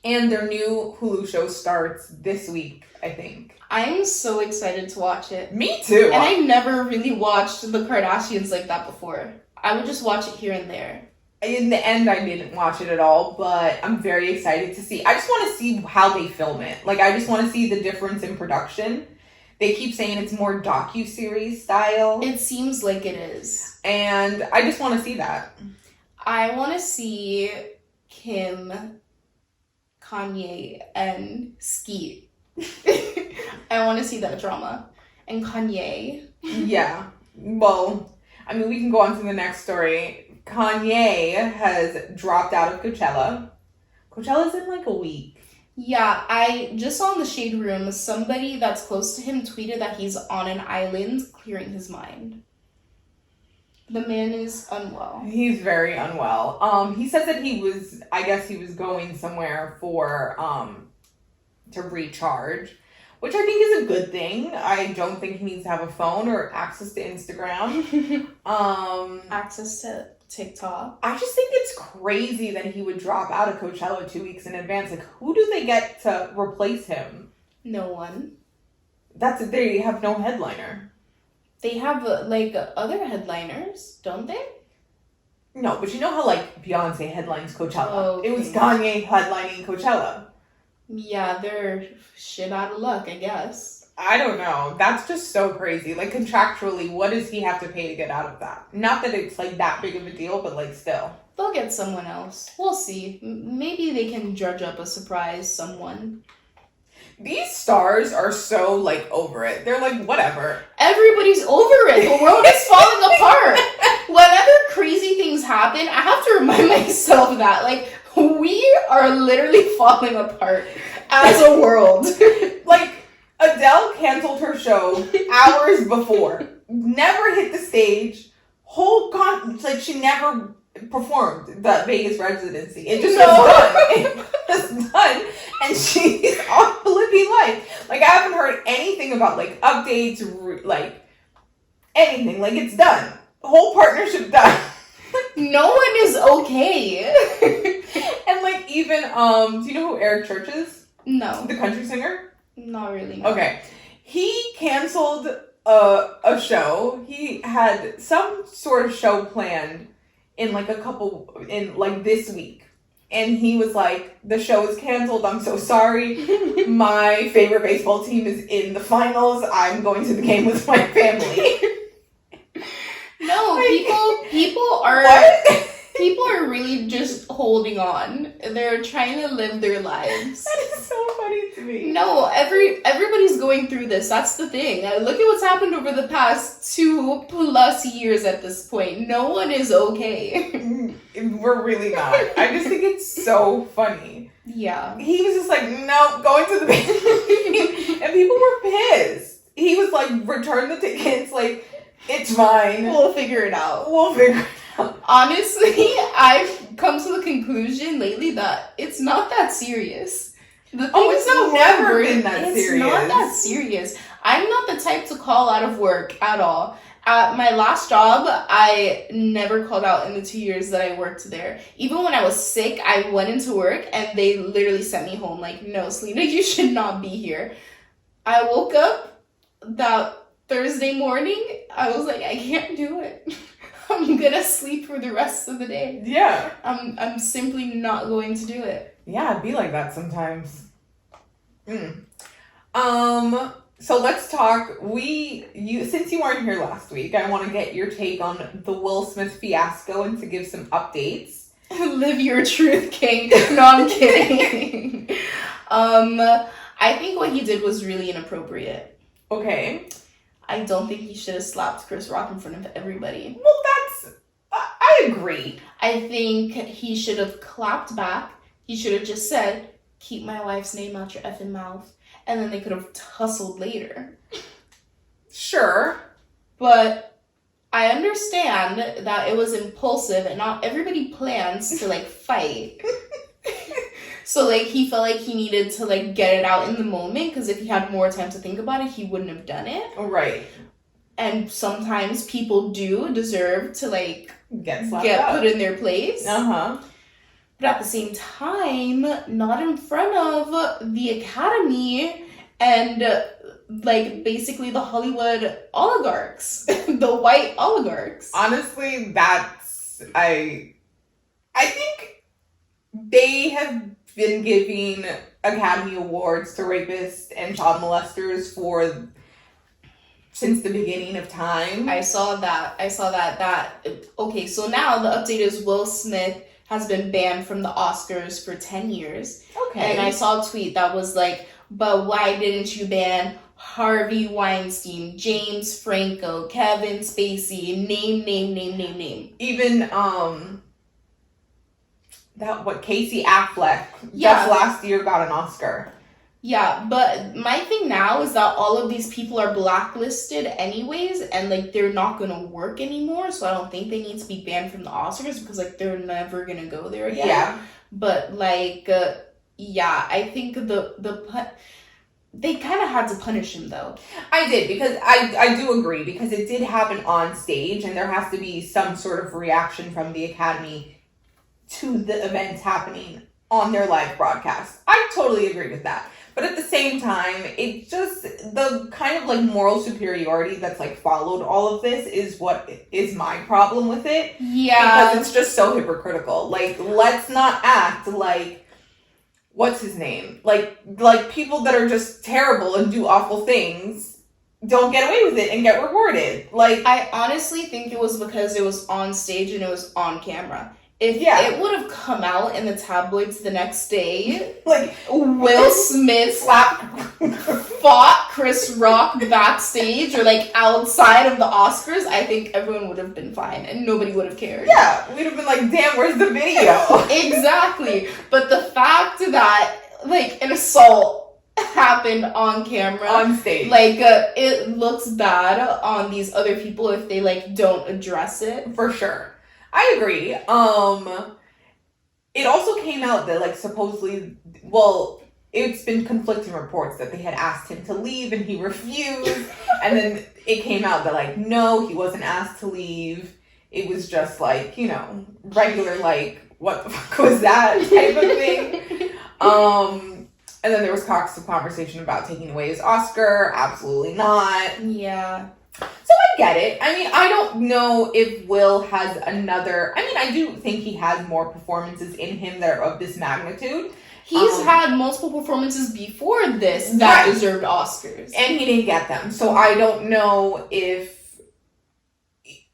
And their new Hulu show starts this week, I think. I'm so excited to watch it. Me too. And I never really watched the Kardashians like that before. I would just watch it here and there. In the end, I didn't watch it at all, but I'm very excited to see. I just want to see how they film it. Like, I just want to see the difference in production. They keep saying it's more docu-series style. It seems like it is. And I just want to see that. I want to see Kim, Kanye, and Skeet. I want to see that drama. And Kanye. Yeah. Well, I mean, we can go on to the next story. Kanye has dropped out of Coachella. Coachella's in like a week. Yeah, I just saw in the Shade Room, somebody that's close to him tweeted that he's on an island clearing his mind. The man is unwell. He's very unwell. He said that he was going somewhere for, to recharge, which I think is a good thing. I don't think he needs to have a phone or access to Instagram. Access to TikTok. I just think it's crazy that he would drop out of Coachella 2 weeks in advance. Like, who do they get to replace him? No one. They have no headliner. They have, like, other headliners, don't they? No, but you know how, like, Beyonce headlines Coachella? Oh, okay. It was Kanye headlining Coachella. Yeah, they're shit out of luck, I guess. I don't know. That's just so crazy. Like, contractually, what does he have to pay to get out of that? Not that it's, like, that big of a deal, but, like, still. They'll get someone else. We'll see. Maybe they can dredge up a surprise someone. These stars are so, like, over it. They're like, whatever. Everybody's over it. The world is falling apart. Whenever crazy things happen, I have to remind myself that, like, we are literally falling apart as a world. Like, Adele canceled her show hours before. Never hit the stage. She never performed the Vegas residency. It just was done. It was done. And she's on living life. Like, I haven't heard anything about, like, updates, like, anything. Like, it's done. Whole partnership done. No one is okay. And, like, even, do you know who Eric Church is? No. The country singer? Not really. No. Okay. He canceled a show. He had some sort of show planned in this week. And he was like, the show is canceled. I'm so sorry. My favorite baseball team is in the finals. I'm going to the game with my family. No, Like, people are what? people are really just holding on. They're trying to live their lives. That is so funny to me. No, everybody's going through this. That's the thing. Look at what's happened over the past 2+ years at this point. No one is okay. We're really not. I just think it's so funny. Yeah. He was just like, no, going to the baseball. And people were pissed. He was like, return the tickets. Like, it's fine. We'll figure it out. We'll figure it out. Honestly, I've come to the conclusion lately that it's not that serious. It's never been that serious. It's not that serious. I'm not the type to call out of work at all. At my last job, I never called out in the 2 years that I worked there. Even when I was sick, I went into work and they literally sent me home. Like, no, Selena, you should not be here. I woke up that Thursday morning. I was like, I can't do it. I'm gonna sleep for the rest of the day. Yeah. I'm simply not going to do it. Yeah, it'd be like that sometimes. So let's talk. Since you weren't here last week, I want to get your take on the Will Smith fiasco and to give some updates. Live your truth, King. No, I'm kidding. I think what he did was really inappropriate. Okay. I don't think he should have slapped Chris Rock in front of everybody. Well, I agree. I think he should have clapped back. He should have just said, keep my wife's name out your effing mouth. And then they could have tussled later. Sure. But I understand that it was impulsive and not everybody plans to, like, fight. So, like, he felt like he needed to, like, get it out in the moment because if he had more time to think about it, he wouldn't have done it. Right. And sometimes people do deserve to, like, get put in their place. Uh-huh. But at the same time, not in front of the Academy and, like, basically the Hollywood oligarchs. The white oligarchs. Honestly, I think they have been giving Academy Awards to rapists and child molesters since the beginning of time. I saw that. Okay, so now the update is Will Smith has been banned from the Oscars for 10 years. Okay. And I saw a tweet that was like, but why didn't you ban Harvey Weinstein, James Franco, Kevin Spacey, name. Even Casey Affleck Yeah. just last year got an Oscar. Yeah, but my thing now is that all of these people are blacklisted anyways, and like they're not gonna work anymore, so I don't think they need to be banned from the Oscars because like they're never gonna go there again. Yeah. But like, I think they kind of had to punish him though. I did, because I do agree, because it did happen on stage, and there has to be some sort of reaction from the Academy to the events happening on their live broadcast. I totally agree with that. But at the same time, it just, the kind of like moral superiority that's like followed all of this is what is my problem with it. Yeah. Because it's just so hypocritical. Like, let's not act like, what's his name? Like people that are just terrible and do awful things don't get away with it and get rewarded. Like, I honestly think it was because it was on stage and it was on camera. If it would have come out in the tabloids the next day, like Will Smith fought Chris Rock backstage or like outside of the Oscars, I think everyone would have been fine and nobody would have cared. Yeah, we'd have been like, damn, where's the video? Exactly. But the fact that like an assault happened on camera, on stage, like it looks bad on these other people if they like don't address it. For sure. I agree. It also came out that, like, supposedly, well, it's been conflicting reports that they had asked him to leave and he refused. And then it came out that, like, no, he wasn't asked to leave. It was just, like, you know, regular, like, what the fuck was that type of thing. And then there was talks of conversation about taking away his Oscar. Absolutely not. Yeah. So I get it. I mean, I don't know if Will has another... I mean, I do think he has more performances in him that are of this magnitude. He's had multiple performances before this that deserved Oscars. And he didn't get them. So I don't know if,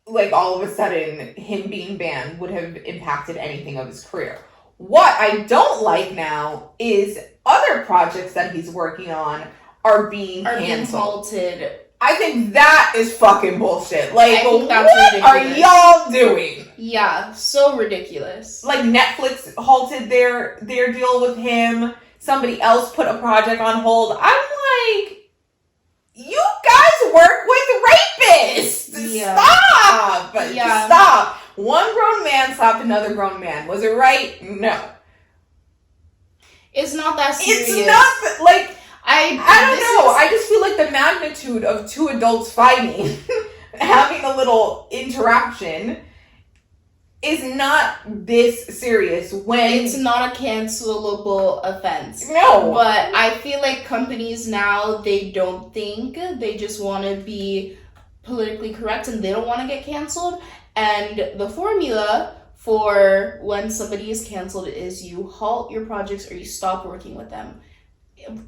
like, all of a sudden, him being banned would have impacted anything of his career. What I don't like now is other projects that he's working on are being canceled. Halted. I think that is fucking bullshit. Like, what ridiculous. Are y'all doing? Yeah, so ridiculous. Like, Netflix halted their deal with him. Somebody else put a project on hold. I'm like, you guys work with rapists. Yeah. Stop. Yeah. Stop. One grown man slapped another grown man. Was it right? No. It's not that serious. It's not, like... I don't know. I just feel like the magnitude of two adults fighting, having a little interaction, is not this serious when... It's not a cancelable offense. No. But I feel like companies now, they don't think. They just want to be politically correct and they don't want to get canceled. And the formula for when somebody is canceled is you halt your projects or you stop working with them.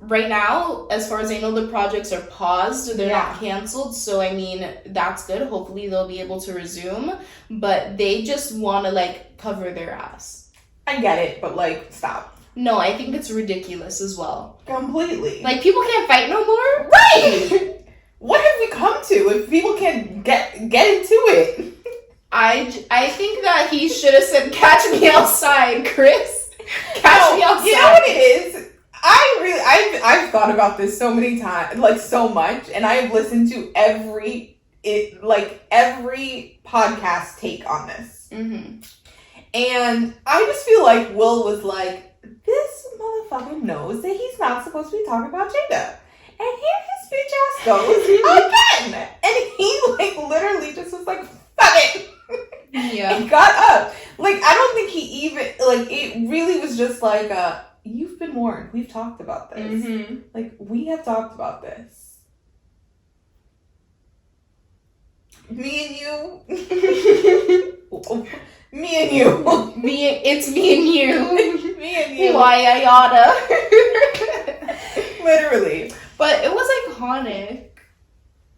Right now, as far as I know, the projects are paused. They're not canceled. So, I mean, that's good. Hopefully, they'll be able to resume. But they just want to, like, cover their ass. I get it, but, like, stop. No, I think it's ridiculous as well. Completely. Like, people can't fight no more? Right! What have we come to if people can get into it? I think that he should have said, catch me outside, Chris. Catch me outside. You know what it is? I've thought about this so many times, like so much, and I've listened to every podcast take on this. Mm-hmm. And I just feel like Will was like, this motherfucker knows that he's not supposed to be talking about Jada. And here his bitch ass goes again. And he, like, literally just was like, fuck it. Yeah. And got up. Like, I don't think he even, like, it really was just like, you've been warned. We've talked about this. Mm-hmm. Like, we have talked about this. Me and you. Me and you. It's me and you. Me and you. Why I oughta. Literally. But it was iconic.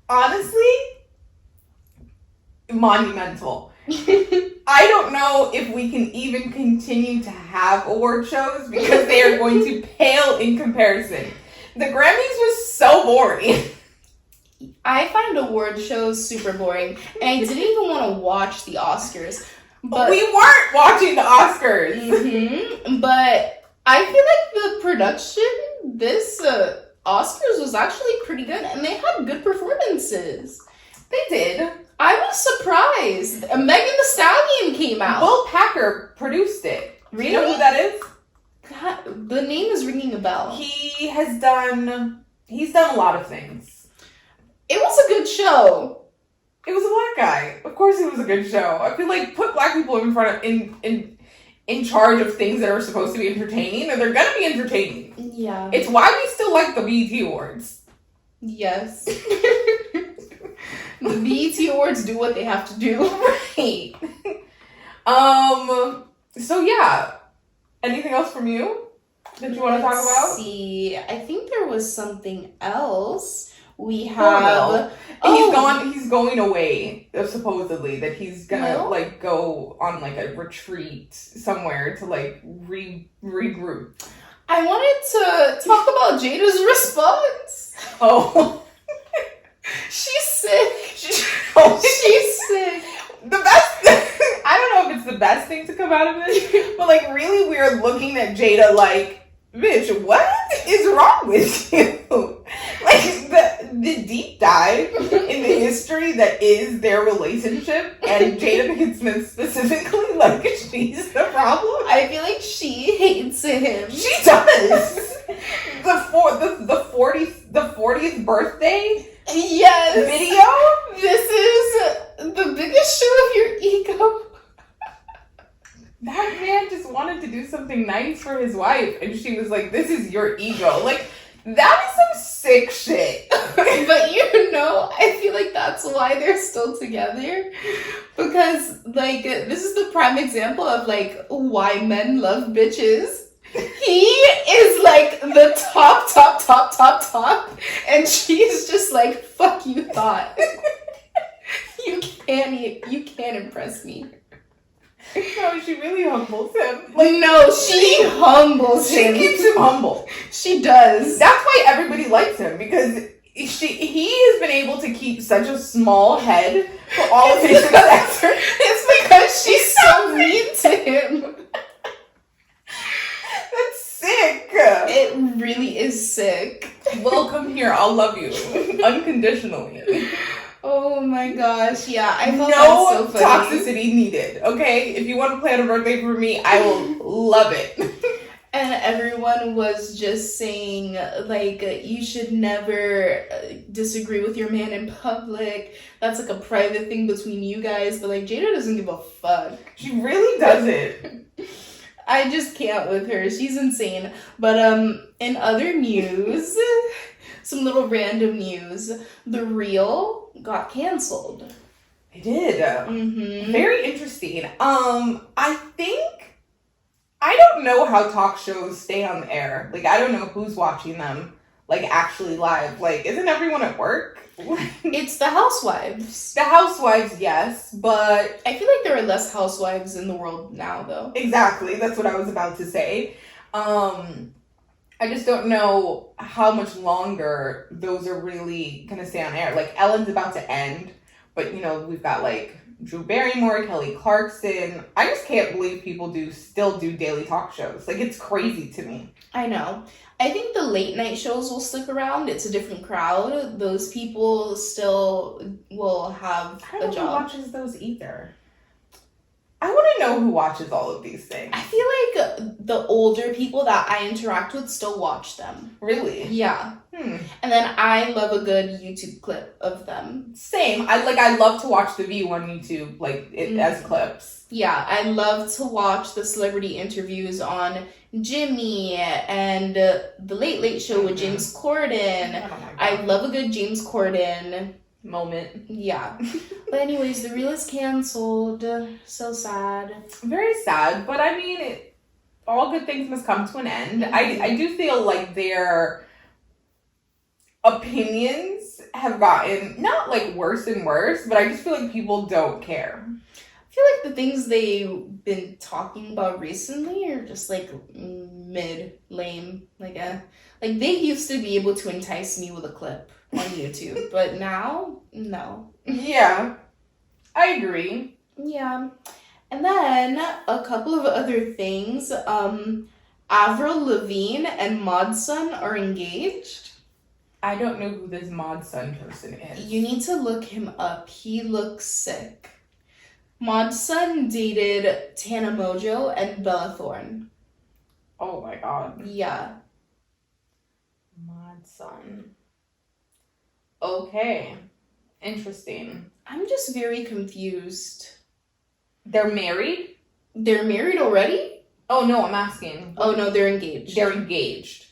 Honestly, monumental. I don't know if we can even continue to have award shows because they are going to pale in comparison. The Grammys was so boring. I find award shows super boring, and I didn't even want to watch the Oscars. But we weren't watching the Oscars. But I feel like the production this Oscars was actually pretty good, and they had good performances. They did. I was surprised. Megan Thee Stallion came out. Will Packer produced it. Really? You know who that is? God, the name is ringing a bell. He's done a lot of things. It was a good show. It was a black guy. Of course it was a good show. I feel like put black people in front of in charge of things that are supposed to be entertaining, and they're gonna be entertaining. Yeah. It's why we still like the BET Awards. Yes. The BET Awards do what they have to do. Right. So yeah. Anything else from you that you want to talk about? Let's see. I think there was something else. We have. He's going away. Supposedly that he's gonna like go on like a retreat somewhere to like regroup. I wanted to talk about Jada's response. Oh, she's sick. She's sick. The best. I don't know if it's the best thing to come out of this, but like really we're looking at Jada like, bitch, what is wrong with you? Like the deep dive in the history that is their relationship, and Jada Pinkett Smith specifically, like she's the problem. I feel like she hates him. She does. The 40th birthday. Yes. Video. This is the biggest show of your ego. That man just wanted to do something nice for his wife, and she was like, this is your ego. Like, that is some sick shit. But you know, I feel like that's why they're still together. Because, like, this is the prime example of, like, why men love bitches. He is, like, the top, and she's just like, fuck you thought. You can't impress me. No, she really humbles him. Like, no, she humbles him. She keeps him humble. She does. That's why everybody likes him, because he has been able to keep such a small head for all of his success. It's because she's so mean to him. That's sick. It really is sick. Well, come here. I'll love you unconditionally. Oh my gosh, yeah, I felt no that so funny. toxicity needed, okay? If you want to plan a birthday for me, I will love it. And everyone was just saying, like, you should never disagree with your man in public. That's, like, a private thing between you guys. But, like, Jada doesn't give a fuck. She really doesn't. I just can't with her. She's insane. But, in other news, some little random news, The Real got canceled. It did. Mm-hmm. Very interesting. I don't know how talk shows stay on the air. Like, I don't know who's watching them, like, actually live. Like, isn't everyone at work? It's the housewives. The housewives, yes, but... I feel like there are less housewives in the world now, though. Exactly. That's what I was about to say. I just don't know how much longer those are really going to stay on air. Like, Ellen's about to end, but, you know, we've got, like, Drew Barrymore, Kelly Clarkson. I just can't believe people still do daily talk shows. Like, it's crazy to me. I know. I think the late night shows will stick around. It's a different crowd. Those people still will have I don't a know job. who watches those either. I want to know who watches all of these things. I feel like the older people that I interact with still watch them. Really? Yeah. And then I love a good YouTube clip of them. Same. I love to watch The View on YouTube, like, as clips. Yeah, I love to watch the celebrity interviews on Jimmy and The Late Late Show with James Corden. Oh my God. I love a good James Corden moment. Yeah. But anyways, The Real is canceled. So sad. Very sad, but I mean, all good things must come to an end. I do feel like their opinions have gotten, not like worse and worse, but I just feel like people don't care. feel like the things they've been talking about recently are just like lame. Like they used to be able to entice me with a clip on YouTube, but now, no. Yeah, I agree. Yeah. And then a couple of other things. Avril Lavigne and Modson are engaged. I don't know who this Modson person is. You need to look him up. He looks sick. Modson dated Tana Mojo and Bella Thorne. Oh my god. Yeah. Modson. Okay. Interesting. I'm just very confused. They're married? They're married already? Oh no, I'm asking. Oh no, they're engaged. They're engaged.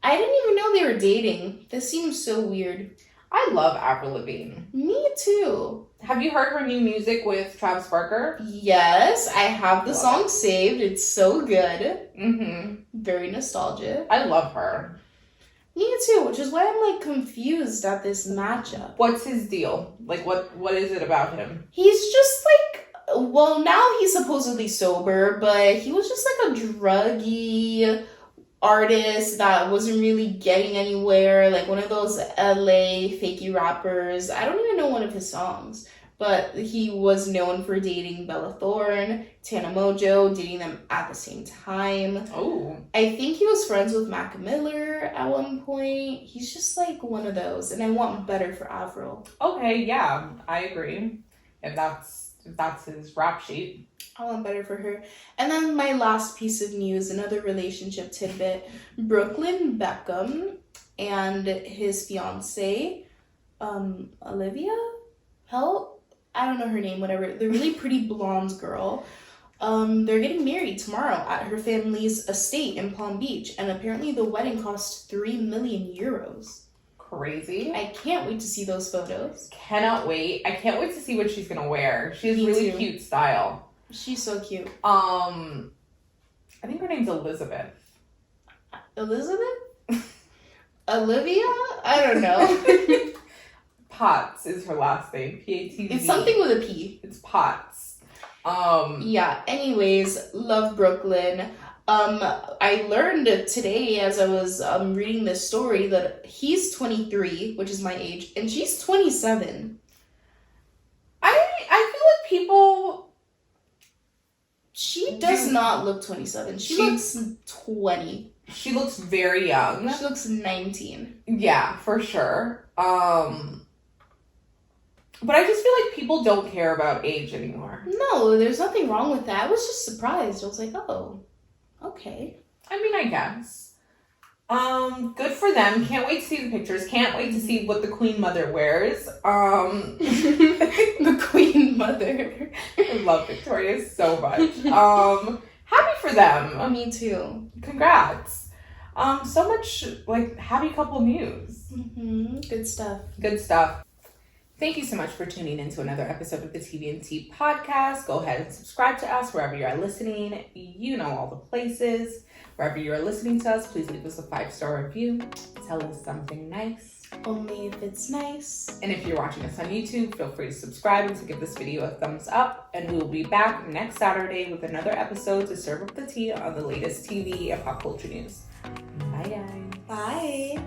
I didn't even know they were dating. This seems so weird. I love Avril Lavigne. Me too. Have you heard her new music with Travis Barker? Yes, I have the song saved. It's so good. Mm-hmm. Very nostalgic. I love her. Me too, which is why I'm like confused at this matchup. What's his deal? Like what is it about him? He's just like, well, now he's supposedly sober, but he was just like a druggy artist that wasn't really getting anywhere, like one of those LA fakey rappers. I don't even know one of his songs, but he was known for dating Bella Thorne, Tana Mojo, dating them at the same time. Oh. I think he was friends with Mac Miller at one point. He's just like one of those, and I want better for Avril. Okay, yeah, I agree. If that's his rap sheet. I want better for her. And then my last piece of news, another relationship tidbit. Brooklyn Beckham and his fiance, Olivia Peltz? I don't know her name, whatever. The really pretty blonde girl. They're getting married tomorrow at her family's estate in Palm Beach. And apparently the wedding cost 3 million euros. Crazy. I can't wait to see those photos. Cannot wait. I can't wait to see what she's gonna wear. She has Me really too. cute style. She's so cute. I think her name's Elizabeth. Elizabeth? Olivia? I don't know. Potts is her last name. P-A-T-Z. It's something with a P. It's Potts. Yeah, anyways, love Brooklyn. I learned today as I was reading this story that he's 23, which is my age, and she's 27. I feel like people... She does not look 27. She looks 20. She looks very young. She looks 19. Yeah, for sure. But I just feel like people don't care about age anymore. No, there's nothing wrong with that. I was just surprised. I was like, oh, okay. I mean, I guess. Good for them. Can't wait to see the pictures. Can't wait to see what the Queen Mother wears. The Queen Mother. I love Victoria so much. Happy for them. Me too. Congrats. So much, like, happy couple news. Mm-hmm. Good stuff. Good stuff. Thank you so much for tuning in to another episode of the TV&T podcast. Go ahead and subscribe to us wherever you are listening. You know all the places. Wherever you are listening to us, please leave us a 5-star review. Tell us something nice. Only if it's nice. And if you're watching us on YouTube, feel free to subscribe and to give this video a thumbs up. And we will be back next Saturday with another episode to serve up the tea on the latest TV and pop culture news. Bye, guys. Bye.